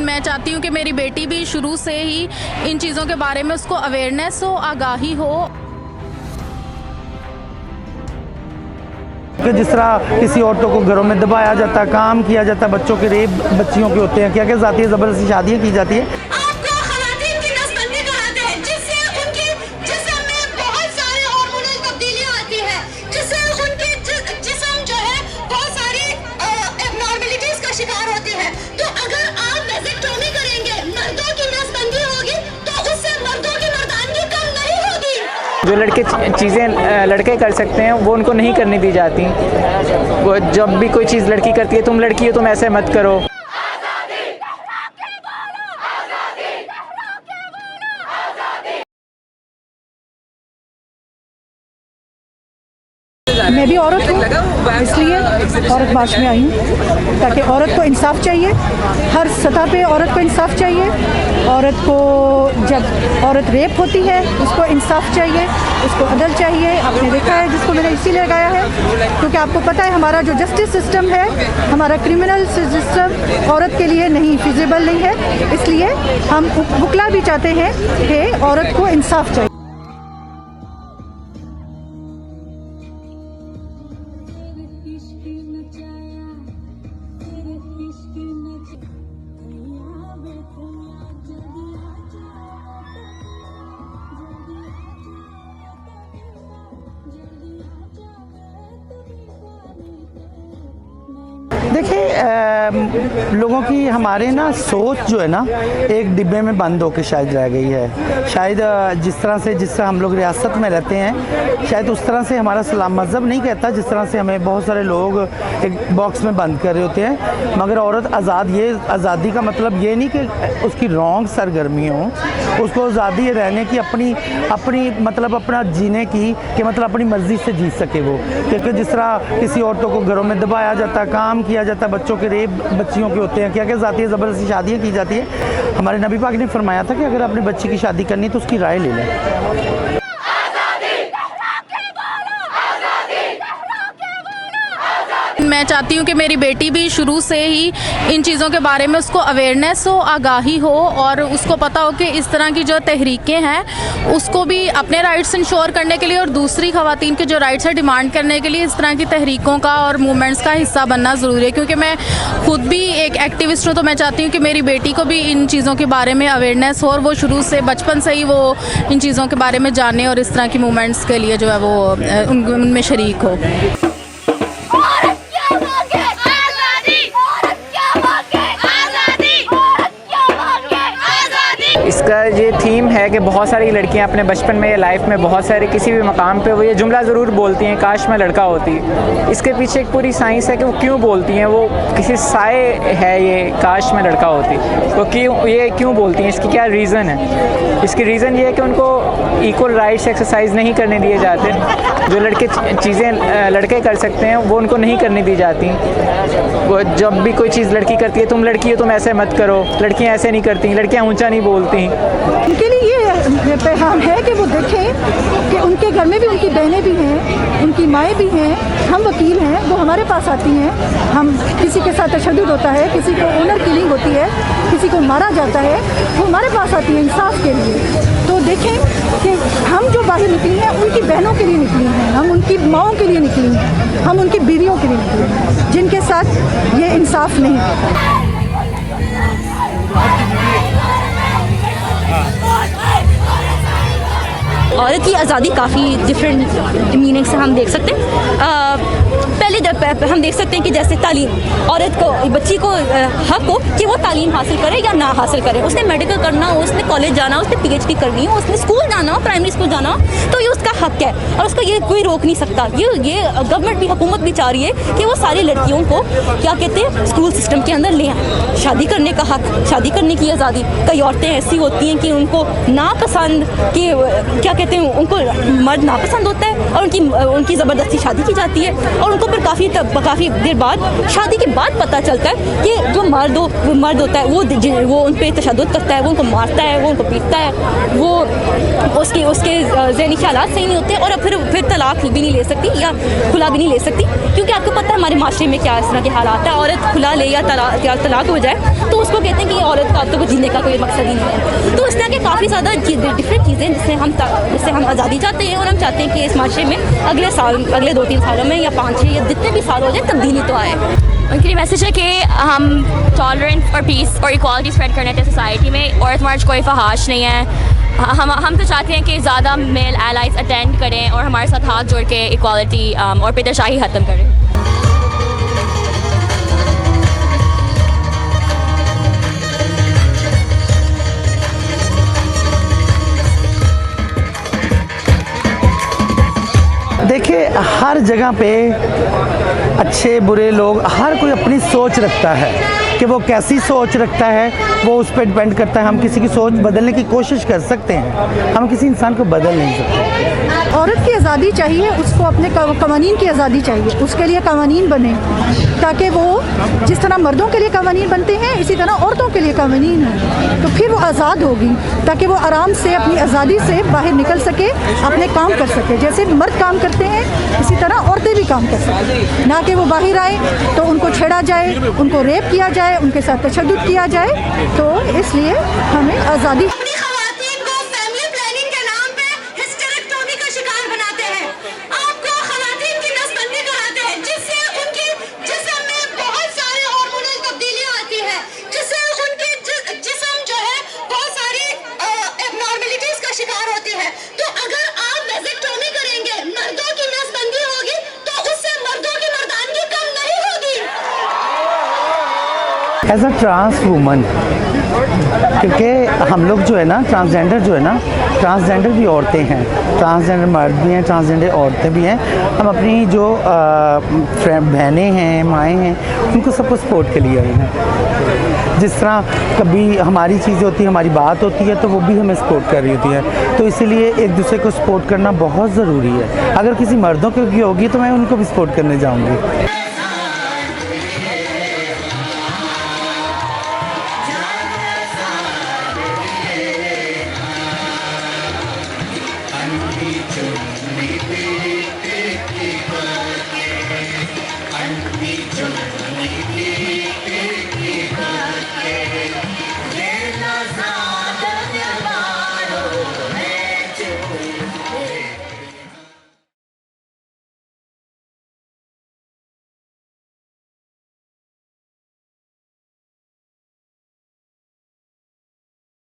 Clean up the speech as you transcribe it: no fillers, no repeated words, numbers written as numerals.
मैं चाहती हूँ कि मेरी बेटी भी शुरू से ही इन चीज़ों के बारे में उसको अवेयरनेस हो, आगाही हो। कि जिस तरह किसी औरतों को घरों में दबाया जाता है, काम किया जाता है, बच्चों के रेप बच्चियों के होते हैं, क्या क्या जाती है ज़बरदस्ती शादियाँ की जाती है। जो लड़के कर सकते हैं वो उनको नहीं करने दी जाती। वो जब भी कोई चीज़ लड़की करती है, तुम लड़की हो तुम ऐसे मत करो। मैं भी औरत हूँ, इसलिए औरत मार्च में आई हूँ ताकि औरत को इंसाफ चाहिए। हर सतह पे औरत को इंसाफ चाहिए। औरत को जब औरत रेप होती है उसको इंसाफ चाहिए, उसको अदल चाहिए। आपने देखा है, जिसको मैंने इसीलिए लगाया है क्योंकि आपको पता है हमारा जो जस्टिस सिस्टम है, हमारा क्रिमिनल सिस्टम औरत के लिए नहीं फिजिबल नहीं है। इसलिए हम वुकला भी चाहते हैं कि औरत को इंसाफ चाहिए। देखिए, लोगों की हमारे ना सोच जो है ना एक डिब्बे में बंद होकर शायद रह गई है। शायद जिस तरह हम लोग रियासत में रहते हैं, शायद उस तरह से हमारा इस्लाम मज़हब नहीं कहता, जिस तरह से हमें बहुत सारे लोग एक बॉक्स में बंद कर रहे होते हैं। मगर औरत आज़ादी का मतलब ये नहीं कि उसकी रॉन्ग सरगर्मी हो, उसको आज़ादी रहने की अपनी मतलब अपना जीने की कि मतलब अपनी मर्ज़ी से जी सके वो। क्योंकि जिस तरह किसी औरतों को घरों में दबाया जाता है, काम किया जाता है, बच्चों के रेप बच्चियों के होते हैं, क्या क्या जाती है ज़बरदस्ती शादियाँ की जाती है। हमारे नबी पाक ने फरमाया था कि अगर अपने बच्ची की शादी करनी तो उसकी राय ले लें। मैं चाहती हूँ कि मेरी बेटी भी शुरू से ही इन चीज़ों के बारे में उसको अवेयरनेस हो, आगाही हो और उसको पता हो कि इस तरह की जो तहरीकें हैं उसको भी अपने राइट्स इंश्योर करने के लिए और दूसरी ख़वातीन के जो राइट्स है डिमांड करने के लिए इस तरह की तहरीकों का और मूवमेंट्स का हिस्सा बनना ज़रूरी है। क्योंकि मैं खुद भी एक एक्टिविस्ट हूँ, तो मैं चाहती हूँ कि मेरी बेटी को भी इन चीज़ों के बारे में अवेयरनेस हो और वो शुरू से बचपन से ही वो इन चीज़ों के बारे में जाने और इस तरह की मूवमेंट्स के लिए जो है वो उनमें शरीक हो। इसका ये थीम है कि बहुत सारी लड़कियां अपने बचपन में या लाइफ में बहुत सारे किसी भी मकाम पे वो ये जुमला ज़रूर बोलती हैं, काश मैं लड़का होती। इसके पीछे एक पूरी साइंस है कि वो क्यों बोलती हैं। वो किसी साए है ये काश मैं लड़का होती, वो क्यों बोलती हैं, इसकी क्या रीज़न है। इसकी रीज़न ये है कि उनको इक्वल राइट्स एक्सरसाइज नहीं करने दिए जाते। जो लड़के कर सकते हैं वो उनको नहीं करने दी जाती। वो जब भी कोई चीज़ लड़की करती है, तुम लड़की हो तुम ऐसे मत करो, लड़कियाँ ऐसे नहीं करती, लड़कियाँ ऊँचा नहीं बोलती। उनके लिए ये पैगाम है कि वो देखें कि उनके घर में भी उनकी बहनें भी हैं, उनकी माएँ भी हैं, हम वकील हैं, वो हमारे पास आती हैं। हम किसी के साथ तशद्दुद होता है, किसी को ऑनर किलिंग होती है, किसी को मारा जाता है, वो हमारे पास आती हैं इंसाफ के लिए। तो देखें कि हम जो बाहर निकली हैं उनकी बहनों के लिए निकली हैं, हम उनकी माँओं के लिए निकली हैं, हम उनकी बीवियों के लिए निकली हैं जिनके साथ ये इंसाफ नहीं है। औरत की आज़ादी काफ़ी डिफरेंट मीनिंग से हम देख सकते हैं। पहले हम देख सकते हैं कि जैसे तालीम, औरत को बच्ची को हक हो कि वो तालीम हासिल करे या ना हासिल करे। उसने मेडिकल करना हो, उसने कॉलेज जाना हो, उसने पीएचडी करनी हो, उसने स्कूल जाना हो, प्राइमरी स्कूल जाना हो, तो ये उसका हक है और उसका ये कोई रोक नहीं सकता। ये गवर्नमेंट भी, हुकूमत भी चाह रही है कि वो सारी लड़कियों को क्या कहते हैं स्कूल सिस्टम के अंदर ले आए। शादी करने का हक, शादी करने की आज़ादी। कई औरतें ऐसी होती हैं कि उनको नापसंद कि क्या कहते हैं उनको मर्द नापसंद होता है और उनकी ज़बरदस्ती शादी की जाती है और उनको फिर काफ़ी देर बाद शादी के बाद पता चलता है कि जो मर्द होता है वो उन पर तशद्दुद करता है, वो उनको मारता है, वो उनको पीटता है, वो उसके ज़हनी ख़यालात सही नहीं होते, और फिर तलाक भी नहीं ले सकती या खुला भी नहीं ले सकती, क्योंकि आपको पता है हमारे माशरे में क्या इस तरह के हालात है। औरत खुला ले या तलाक हो जाए तो उसको कहते हैं कि ये औरत का तो जीने का कोई मकसद ही नहीं है। तो इस तरह के काफ़ी ज़्यादा डिफरेंट चीज़ें जिससे हम आज़ादी चाहते हैं, और हम चाहते हैं कि इस माशरे में अगले 2-3 सालों में या 5-6 या जितने भी साल हो जाए तब्दीली तो आए। उनके लिए मैसेज है कि हम टॉलरेंस और पीस और इक्वालिटी स्प्रेड करने थे सोसाइटी में। औरत मार्च कोई फहाश नहीं है। हम तो चाहते हैं कि ज़्यादा मेल एलाइज अटेंड करें और हमारे साथ हाथ जोड़ के इक्वालिटी और पेदाशाही ख़त्म करें। देखिए, हर जगह पे अच्छे बुरे लोग, हर कोई अपनी सोच रखता है कि वो कैसी सोच रखता है, वो उस पर डिपेंड करता है। हम किसी की सोच बदलने की कोशिश कर सकते हैं, हम किसी इंसान को बदल नहीं सकते। औरत की आज़ादी चाहिए, उसको अपने कवानीन की आज़ादी चाहिए, उसके लिए कवानीन बने ताकि वो जिस तरह मर्दों के लिए कवानीन बनते हैं इसी तरह औरतों के लिए कवानीन हो, तो फिर वो आज़ाद होगी ताकि वो आराम से अपनी आज़ादी से बाहर निकल सके, अपने काम कर सके। जैसे मर्द काम करते हैं इसी तरह औरतें भी काम कर सकें, ना कि वो बाहर आए तो उनको छेड़ा जाए, उनको रेप किया जाए, उनके साथ तशद्दुद किया जाए। तो इसलिए हमें आज़ादी एज अ ट्रांस वूमन, क्योंकि हम लोग जो है ना ट्रांसजेंडर जो है ना, ट्रांसजेंडर भी औरतें हैं, ट्रांसजेंडर मर्द भी हैं, ट्रांसजेंडर औरतें भी हैं। हम अपनी जो बहनें हैं, माएँ हैं, उनको सबको सपोर्ट के लिए आए हैं। जिस तरह कभी हमारी चीज़ें होती है, हमारी बात होती है, तो वो भी हमें सपोर्ट कर रही होती है। तो इसीलिए एक दूसरे को सपोर्ट करना बहुत ज़रूरी है। अगर किसी मर्दों की होगी तो मैं उनको भी सपोर्ट करने जाऊँगी।